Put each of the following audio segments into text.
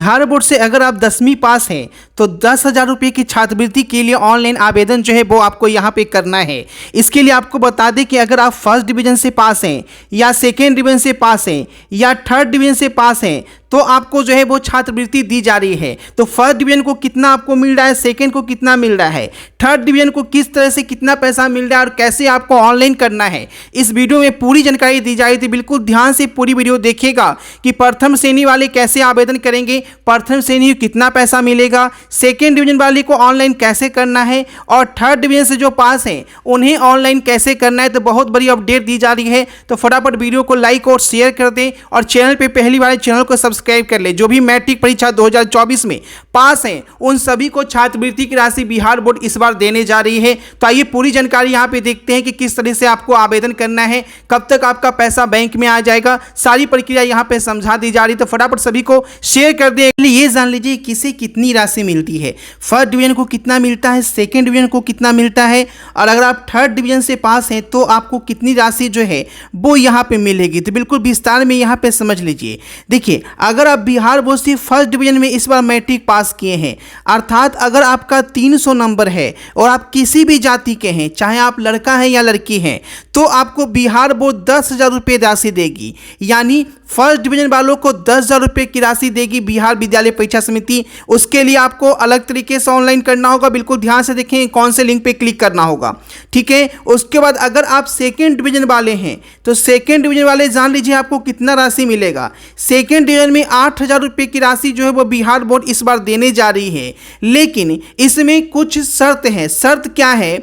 Bihar board से अगर आप 10वीं पास हैं तो 10,000 रुपये की छात्रवृत्ति के लिए ऑनलाइन आवेदन जो है वो आपको यहाँ पे करना है। इसके लिए आपको बता दें कि अगर आप फर्स्ट डिवीज़न से पास हैं या सेकेंड डिवीज़न से पास हैं या थर्ड डिवीज़न से पास हैं तो आपको जो है वो छात्रवृत्ति दी जा रही है। तो फर्स्ट डिवीज़न को कितना आपको मिल रहा है, सेकेंड को कितना मिल रहा है, थर्ड डिवीज़न को किस तरह से कितना पैसा मिल रहा है और कैसे आपको ऑनलाइन करना है, इस वीडियो में पूरी जानकारी दी जा रही थी। बिल्कुल ध्यान से पूरी वीडियो देखिएगा कि प्रथम श्रेणी वाले कैसे आवेदन करेंगे, प्रथम श्रेणी को कितना पैसा मिलेगा, सेकेंड डिवीज़न वाले को ऑनलाइन कैसे करना है और थर्ड डिवीज़न से जो पास हैं उन्हें ऑनलाइन कैसे करना है। तो बहुत बड़ी अपडेट दी जा रही है। तो फटाफट वीडियो को लाइक और शेयर कर दें और चैनल पे पहली बार चैनल को सब्सक्राइब कर ले। जो भी मैट्रिक परीक्षा 2024 में पास हैं उन सभी को छात्रवृत्ति की राशि बिहार बोर्ड इस बार देने जा रही है। तो आइए पूरी जानकारी यहाँ पे देखते हैं कि किस तरह से आपको आवेदन करना है, कब तक आपका पैसा बैंक में आ जाएगा, सारी प्रक्रिया यहाँ पे समझा दी जा रही है। तो फटाफट सभी को शेयर कर दें। ये जान लीजिए किसे कितनी राशि मिलती है, फर्स्ट डिवीजन को कितना मिलता है, सेकेंड डिवीजन को कितना मिलता है और अगर आप थर्ड डिवीजन से पास हैं तो आपको कितनी राशि जो है वो यहाँ पे मिलेगी। तो बिल्कुल विस्तार में यहाँ पे समझ लीजिए। देखिए, अगर आप बिहार बोर्ड से फर्स्ट डिवीजन में इस बार मैट्रिक पास किए हैं, अर्थात अगर आपका 300 नंबर है और आप किसी भी जाति के हैं, चाहे आप लड़का हैं या लड़की हैं, तो आपको बिहार बोर्ड 10,000 रुपये राशि देगी। यानी फर्स्ट डिवीजन वालों को 10,000 रुपये की राशि देगी बिहार विद्यालय परीक्षा समिति। उसके लिए आपको अलग तरीके से ऑनलाइन करना होगा। बिल्कुल ध्यान से देखें कौन से लिंक पे क्लिक करना होगा, ठीक है। उसके बाद अगर आप सेकेंड डिवीजन वाले हैं तो सेकेंड डिवीजन वाले जान लीजिए आपको कितना राशि मिलेगा। सेकेंड डिवीजन में 8,000 रुपये की राशि जो है वो बिहार बोर्ड इस बार देने जा रही है। लेकिन इसमें कुछ शर्त है। शर्त क्या है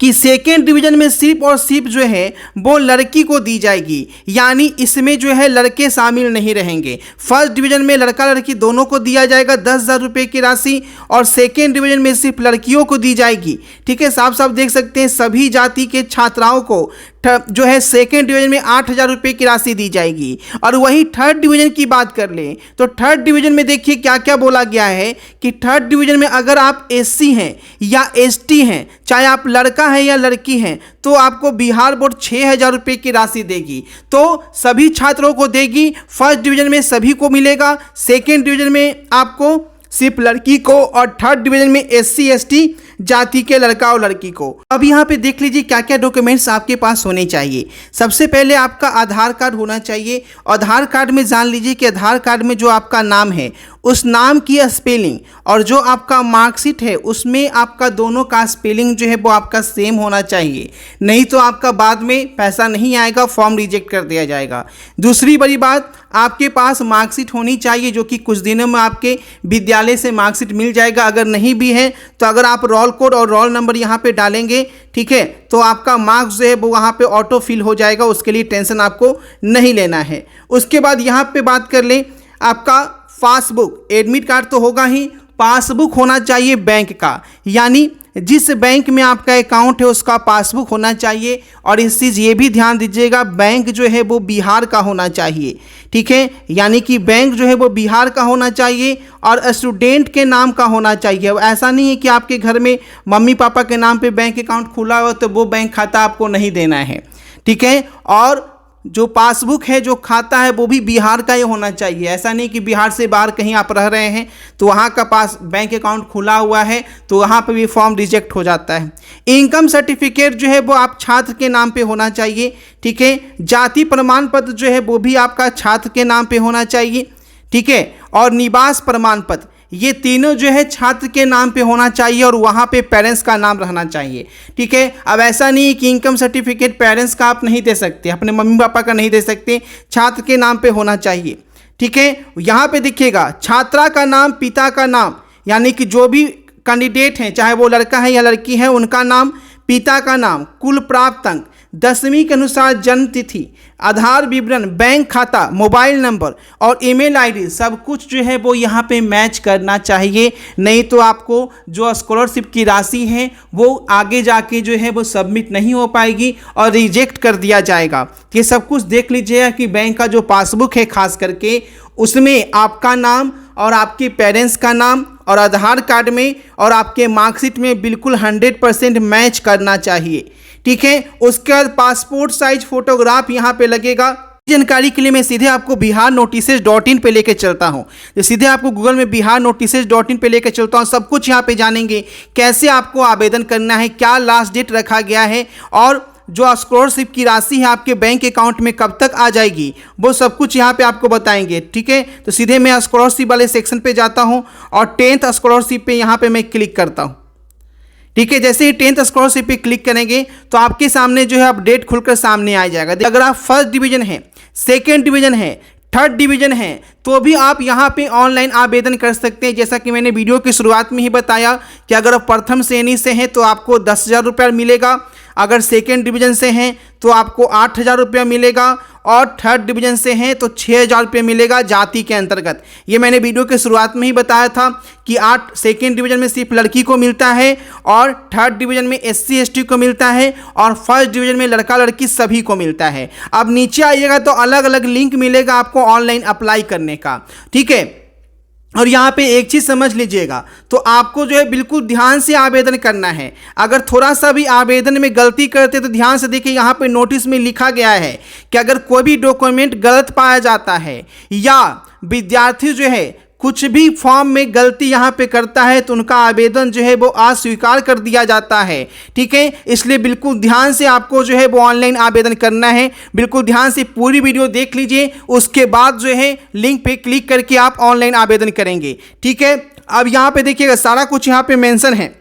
कि सेकेंड डिवीजन में सिर्फ और सिर्फ जो है वो लड़की को दी जाएगी, यानी इसमें जो है लड़के शामिल नहीं रहेंगे। फर्स्ट डिवीजन में लड़का लड़की दोनों को दिया जाएगा 10,000 रुपये की राशि और सेकेंड डिवीजन में सिर्फ लड़कियों को दी जाएगी, ठीक है। साफ साफ देख सकते हैं सभी जाति के छात्राओं को जो है सेकेंड डिवीजन में 8,000 रुपये की राशि दी जाएगी। और वही थर्ड डिवीजन की बात कर लें तो थर्ड डिवीजन में देखिए क्या क्या बोला गया है कि थर्ड डिवीजन में अगर आप SC हैं या ST हैं, चाहे आप लड़का हैं या लड़की हैं, तो आपको बिहार बोर्ड 6,000 रुपये की राशि देगी। तो सभी छात्रों को देगी। फर्स्ट डिवीजन में सभी को मिलेगा, सेकेंड डिवीजन में आपको सिर्फ लड़की को और थर्ड डिवीजन में SC ST जाति के लड़का और लड़की को। अब यहाँ पे देख लीजिए क्या क्या डॉक्यूमेंट्स आपके पास होने चाहिए। सबसे पहले आपका आधार कार्ड होना चाहिए। आधार कार्ड में जान लीजिए कि आधार कार्ड में जो आपका नाम है उस नाम की स्पेलिंग और जो आपका मार्कशीट है उसमें आपका दोनों का स्पेलिंग जो है वो आपका सेम होना चाहिए, नहीं तो आपका बाद में पैसा नहीं आएगा, फॉर्म रिजेक्ट कर दिया जाएगा। दूसरी बड़ी बात, आपके पास मार्कशीट होनी चाहिए जो कि कुछ दिनों में आपके विद्यालय से मार्कशीट मिल जाएगा। अगर नहीं भी है तो अगर आप रोल कोड और रोल नंबर यहाँ पे डालेंगे, ठीक है, तो आपका मार्क्स जो है वो वहाँ पे ऑटो फिल हो जाएगा। उसके लिए टेंशन आपको नहीं लेना है। उसके बाद यहाँ पे बात कर लें, आपका पासबुक, एडमिट कार्ड तो होगा ही, पासबुक होना चाहिए बैंक का, यानी जिस बैंक में आपका अकाउंट है उसका पासबुक होना चाहिए। और इस चीज़ ये भी ध्यान दीजिएगा बैंक जो है वो बिहार का होना चाहिए, ठीक है, यानी कि बैंक जो है वो बिहार का होना चाहिए और स्टूडेंट के नाम का होना चाहिए। ऐसा नहीं है कि आपके घर में मम्मी पापा के नाम पे बैंक अकाउंट खुला हो तो वो बैंक खाता आपको नहीं देना है, ठीक है। और जो पासबुक है, जो खाता है, वो भी बिहार का ही होना चाहिए। ऐसा नहीं कि बिहार से बाहर कहीं आप रह रहे हैं तो वहाँ का पास बैंक अकाउंट खुला हुआ है तो वहाँ पे भी फॉर्म रिजेक्ट हो जाता है। इनकम सर्टिफिकेट जो है वो आप छात्र के नाम पे होना चाहिए, ठीक है। जाति प्रमाण पत्र जो है वो भी आपका छात्र के नाम पे होना चाहिए, ठीक है। और निवास प्रमाण पत्र, ये तीनों जो है छात्र के नाम पे होना चाहिए और वहाँ पे पेरेंट्स का नाम रहना चाहिए, ठीक है। अब ऐसा नहीं है कि इनकम सर्टिफिकेट पेरेंट्स का आप नहीं दे सकते, अपने मम्मी पापा का नहीं दे सकते, छात्र के नाम पे होना चाहिए, ठीक है। यहाँ पे देखिएगा छात्रा का नाम, पिता का नाम, यानी कि जो भी कैंडिडेट हैं चाहे वो लड़का है या लड़की है उनका नाम, पिता का नाम, कुल प्राप्त अंक, 10वीं के अनुसार जन्म तिथि, आधार विवरण, बैंक खाता, मोबाइल नंबर और ईमेल आईडी, सब कुछ जो है वो यहाँ पे मैच करना चाहिए। नहीं तो आपको जो स्कॉलरशिप की राशि है वो आगे जाके जो है वो सबमिट नहीं हो पाएगी और रिजेक्ट कर दिया जाएगा। ये सब कुछ देख लीजिएगा कि बैंक का जो पासबुक है खास करके उसमें आपका नाम और आपके पेरेंट्स का नाम और आधार कार्ड में और आपके मार्कशीट में बिल्कुल 100% मैच करना चाहिए, ठीक है। उसके बाद पासपोर्ट साइज फोटोग्राफ यहाँ पे लगेगा। जानकारी के लिए मैं सीधे आपको biharnotices.in पे लेके चलता हूँ। तो सीधे आपको गूगल में biharnotices.in पे लेके चलता हूँ। सब कुछ यहाँ पे जानेंगे कैसे आपको आवेदन करना है, क्या लास्ट डेट रखा गया है और जो स्कॉलरशिप की राशि है आपके बैंक अकाउंट में कब तक आ जाएगी, वो सब कुछ यहाँ पे आपको बताएंगे। ठीक है, तो सीधे मैं स्कॉलरशिप वाले सेक्शन पे जाता हूँ और 10th स्कॉलरशिप पे यहाँ पे मैं क्लिक करता हूँ। ठीक है, जैसे ही 10th स्कॉलरशिप पे क्लिक करेंगे तो आपके सामने जो है अपडेट खुलकर सामने आ जाएगा। अगर आप फर्स्ट डिवीजन है, सेकेंड डिवीजन है, थर्ड डिवीजन है तो भी आप यहाँ पे ऑनलाइन आवेदन कर सकते हैं। जैसा कि मैंने वीडियो की शुरुआत में ही बताया कि अगर आप प्रथम श्रेणी से हैं तो आपको 10,000 रुपया मिलेगा, अगर सेकेंड डिवीजन से हैं तो आपको 8,000 रुपया मिलेगा और थर्ड डिवीजन से हैं तो 6,000 रुपये मिलेगा जाति के अंतर्गत। ये मैंने वीडियो के शुरुआत में ही बताया था कि सेकेंड डिवीजन में सिर्फ लड़की को मिलता है और थर्ड डिवीजन में SC ST को मिलता है और फर्स्ट डिवीजन में लड़का लड़की सभी को मिलता है। अब नीचे आइएगा तो अलग अलग लिंक मिलेगा आपको ऑनलाइन अप्लाई करने का। ठीक है, और यहाँ पे एक चीज़ समझ लीजिएगा, तो आपको जो है बिल्कुल ध्यान से आवेदन करना है। अगर थोड़ा सा भी आवेदन में गलती करते तो ध्यान से देखिए, यहाँ पे नोटिस में लिखा गया है कि अगर कोई भी डॉक्यूमेंट गलत पाया जाता है या विद्यार्थी जो है कुछ भी फॉर्म में गलती यहाँ पे करता है तो उनका आवेदन जो है वो अस्वीकार कर दिया जाता है। ठीक है, इसलिए बिल्कुल ध्यान से आपको जो है वो ऑनलाइन आवेदन करना है। बिल्कुल ध्यान से पूरी वीडियो देख लीजिए, उसके बाद जो है लिंक पे क्लिक करके आप ऑनलाइन आवेदन करेंगे। ठीक है, अब यहाँ पे देखिएगा सारा कुछ यहाँ पे मेंशन है,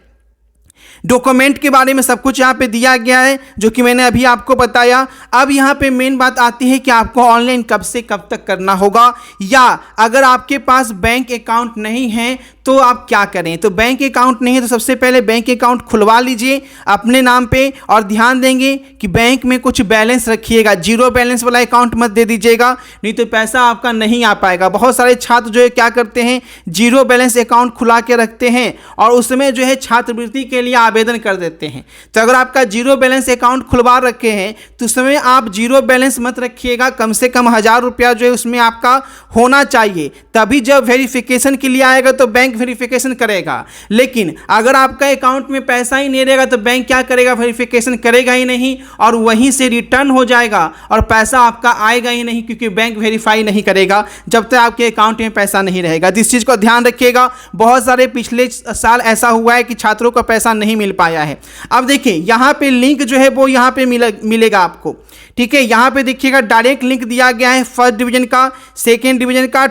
डॉक्यूमेंट के बारे में सब कुछ यहाँ पे दिया गया है जो कि मैंने अभी आपको बताया। अब यहाँ पे मेन बात आती है कि आपको ऑनलाइन कब से कब तक करना होगा, या अगर आपके पास बैंक अकाउंट नहीं है तो आप क्या करें। तो बैंक अकाउंट नहीं है तो सबसे पहले बैंक अकाउंट खुलवा लीजिए अपने नाम पे और ध्यान देंगे कि बैंक में कुछ बैलेंस रखिएगा, जीरो बैलेंस वाला अकाउंट मत दे दीजिएगा, नहीं तो पैसा आपका नहीं आ पाएगा। बहुत सारे छात्र जो है क्या करते हैं, जीरो बैलेंस अकाउंट खुला के रखते हैं और उसमें जो है छात्रवृत्ति के लिए आवेदन कर देते हैं। तो अगर आपका जीरो बैलेंस अकाउंट खुलवा रखे हैं तो उसमें आप जीरो बैलेंस मत रखिएगा, कम से कम 1,000 रुपया जो है उसमें आपका होना चाहिए, तभी जब वेरिफिकेशन के लिए आएगा तो बैंक वेरिफिकेशन करेगा। लेकिन अगर आपका अकाउंट में पैसा ही नहीं रहेगा तो बैंक क्या करेगा, वेरिफिकेशन करेगा ही नहीं और वहीं से रिटर्न हो जाएगा और पैसा आपका आएगा ही नहीं, क्योंकि बैंक वेरीफाई नहीं करेगा जब तक आपके अकाउंट में पैसा नहीं रहेगा। तो इस चीज़ को ध्यान रखिएगा। बहुत सारे पिछले साल ऐसा हुआ है कि छात्रों को पैसा नहीं मिल पाया है। अब देखिए यहाँ पे लिंक जो है वो यहाँ पे मिलेगा आपको। ठीक है, यहाँ पे देखिएगा डायरेक्ट लिंक दिया गया है फर्स्ट डिवीजन का, सेकेंड डिवीजन का,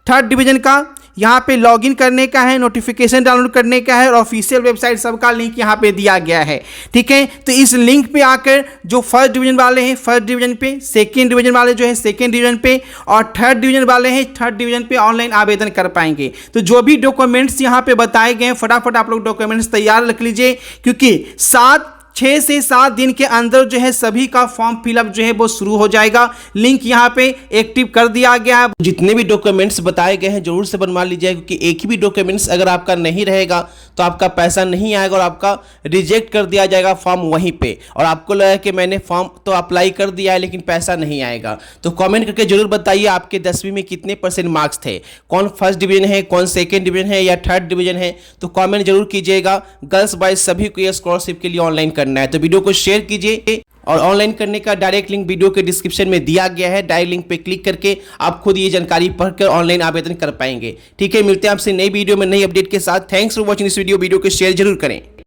थर्ड डिवीजन का। यहाँ पे लॉगिन करने का है, नोटिफिकेशन डाउनलोड करने का है और ऑफिशियल वेबसाइट सबका लिंक यहाँ पे दिया गया है। ठीक है, तो इस लिंक पे आकर जो फर्स्ट डिवीजन वाले हैं फर्स्ट डिवीजन पे, सेकेंड डिवीजन वाले जो है सेकेंड डिवीजन पे और थर्ड डिवीजन वाले हैं थर्ड डिवीजन पे ऑनलाइन आवेदन कर पाएंगे। तो जो भी डॉक्यूमेंट्स यहाँ पे बताए गए हैं फटाफट आप लोग डॉक्यूमेंट्स तैयार रख लीजिए, क्योंकि 6 से 7 दिन के अंदर जो है सभी का फॉर्म फिलअप जो है वो शुरू हो जाएगा। लिंक यहाँ पे एक्टिव कर दिया गया है। जितने भी डॉक्यूमेंट्स बताए गए हैं जरूर से बनवा लीजिए, क्योंकि एक ही भी डॉक्यूमेंट्स अगर आपका नहीं रहेगा तो आपका पैसा नहीं आएगा और आपका रिजेक्ट कर दिया जाएगा फॉर्म वहीं पे, और आपको लगा कि मैंने फॉर्म तो अप्लाई कर दिया है लेकिन पैसा नहीं आएगा। तो कॉमेंट करके जरूर बताइए आपके 10वीं में कितने % मार्क्स थे, कौन फर्स्ट डिवीजन है, कौन सेकेंड डिवीजन है या थर्ड डिवीजन है। तो कॉमेंट जरूर कीजिएगा। गर्ल्स बॉयज सभी को ये स्कॉलरशिप के लिए ऑनलाइन करना है, तो वीडियो को शेयर कीजिए और ऑनलाइन करने का डायरेक्ट लिंक वीडियो के डिस्क्रिप्शन में दिया गया है। डायरेक्ट लिंक पे क्लिक करके आप खुद ये जानकारी पढ़कर ऑनलाइन आवेदन कर पाएंगे। ठीक है, मिलते हैं आपसे नई वीडियो में नई अपडेट के साथ। Thanks for watching this video को शेयर जरूर करें।